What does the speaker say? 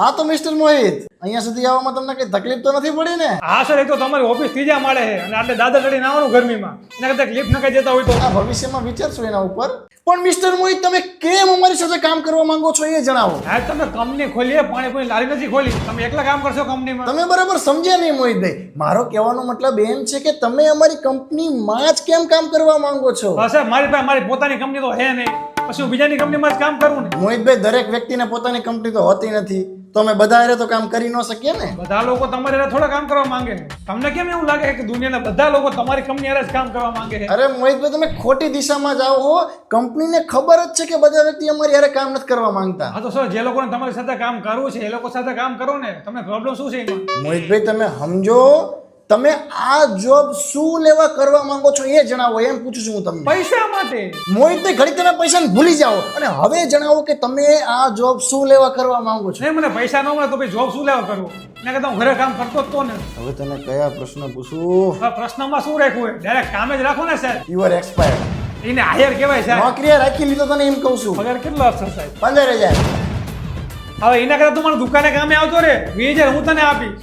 હા તો મિસ્ટર મોહિત, અહીંયા સુધી આવવામાં તમને કઈ તકલીફ તો નથી પડી ને? હા સર, એ તો તમારી ઓફિસ ત્રીજા માળે છે અને આટલે દાદર ચડીને આવવાનું ગરમીમાં, એના કરતા ક્લિપ નખાઈ જતા હોય તો. આ ભવિષ્યમાં વિચારશું એના ઉપર. પણ મિસ્ટર મોહિત, તમે કેમ અમારી સાથે કામ કરવા માંગો છો એ જણાવો. હા, તમે કંપની ખોલીએ, પાણી લારી નથી ખોલી, તમે એકલા કામ કરશો કંપનીમાં? તમે બરાબર સમજ્યા નહીં મોહિતભાઈ. મારો કહેવાનો મતલબ એમ છે કે તમે અમારી કંપનીમાં જ કેમ કામ કરવા માંગો છો? હા સર, મારી પાસે મારી પોતાની કંપની તો હે નહીં, પછી હું બીજાની કંપનીમાં જ કામ કરું ને. મોહિતભાઈ, દરેક વ્યક્તિને પોતાની કંપની તો હોતી નથી, તો અમે બધા હારે તો કામ કરી ન શકીએ ને. બધા લોકો તમારે હારે થોડા કામ કરવા માંગે છે. તમને કેમ એવું લાગે કે દુનિયાના બધા લોકો તમારી કંપની હારે જ કામ કરવા માંગે છે? અરે મોહિતભાઈ, તમે ખોટી દિશામાં જાઓ હો. કંપનીને ખબર જ છે કે બધા વ્યક્તિ અમારી હારે કામ નથી કરવા માંગતા. હા તો સર, જે લોકોને તમારી સાથે કામ કરવું છે એ લોકો સાથે કામ કરો ને. તમને પ્રોબ્લેમ શું છે એમાં? મોહિતભાઈ, તમે સમજો, તમે આ જોબ શું લેવા કરવા માંગો છો એ જણાવો, એમ પૂછું છું હું તમને. પૈસા માટે. મોહિતભાઈ, ઘડી તમે પૈસાને ભૂલી જાઓ અને હવે જણાવો કે તમે આ જોબ શું લેવા કરવા માંગો છો. નહીં, મને પૈસા ન મળે તો ભાઈ જોબ શું લેવા કરવું? એના કરતા હું ઘરે કામ કરતો જ તો ને. હવે તને કયા પ્રશ્ન પૂછું? હવે પ્રશ્નમાં શું રાખ્યું હોય? ડાયરેક્ટ કામે જ રાખો ને સાહેબ. You are expired. એને હાયર કહેવાય સાહેબ. નોકરીએ રાખી લીધો તને એમ કહું છું. પગાર કેટલો આપશો સાહેબ? 15,000. હવે એના કરતા તું મને દુકાને કામે આવતો રે, 20,000 હું તને આપીશ.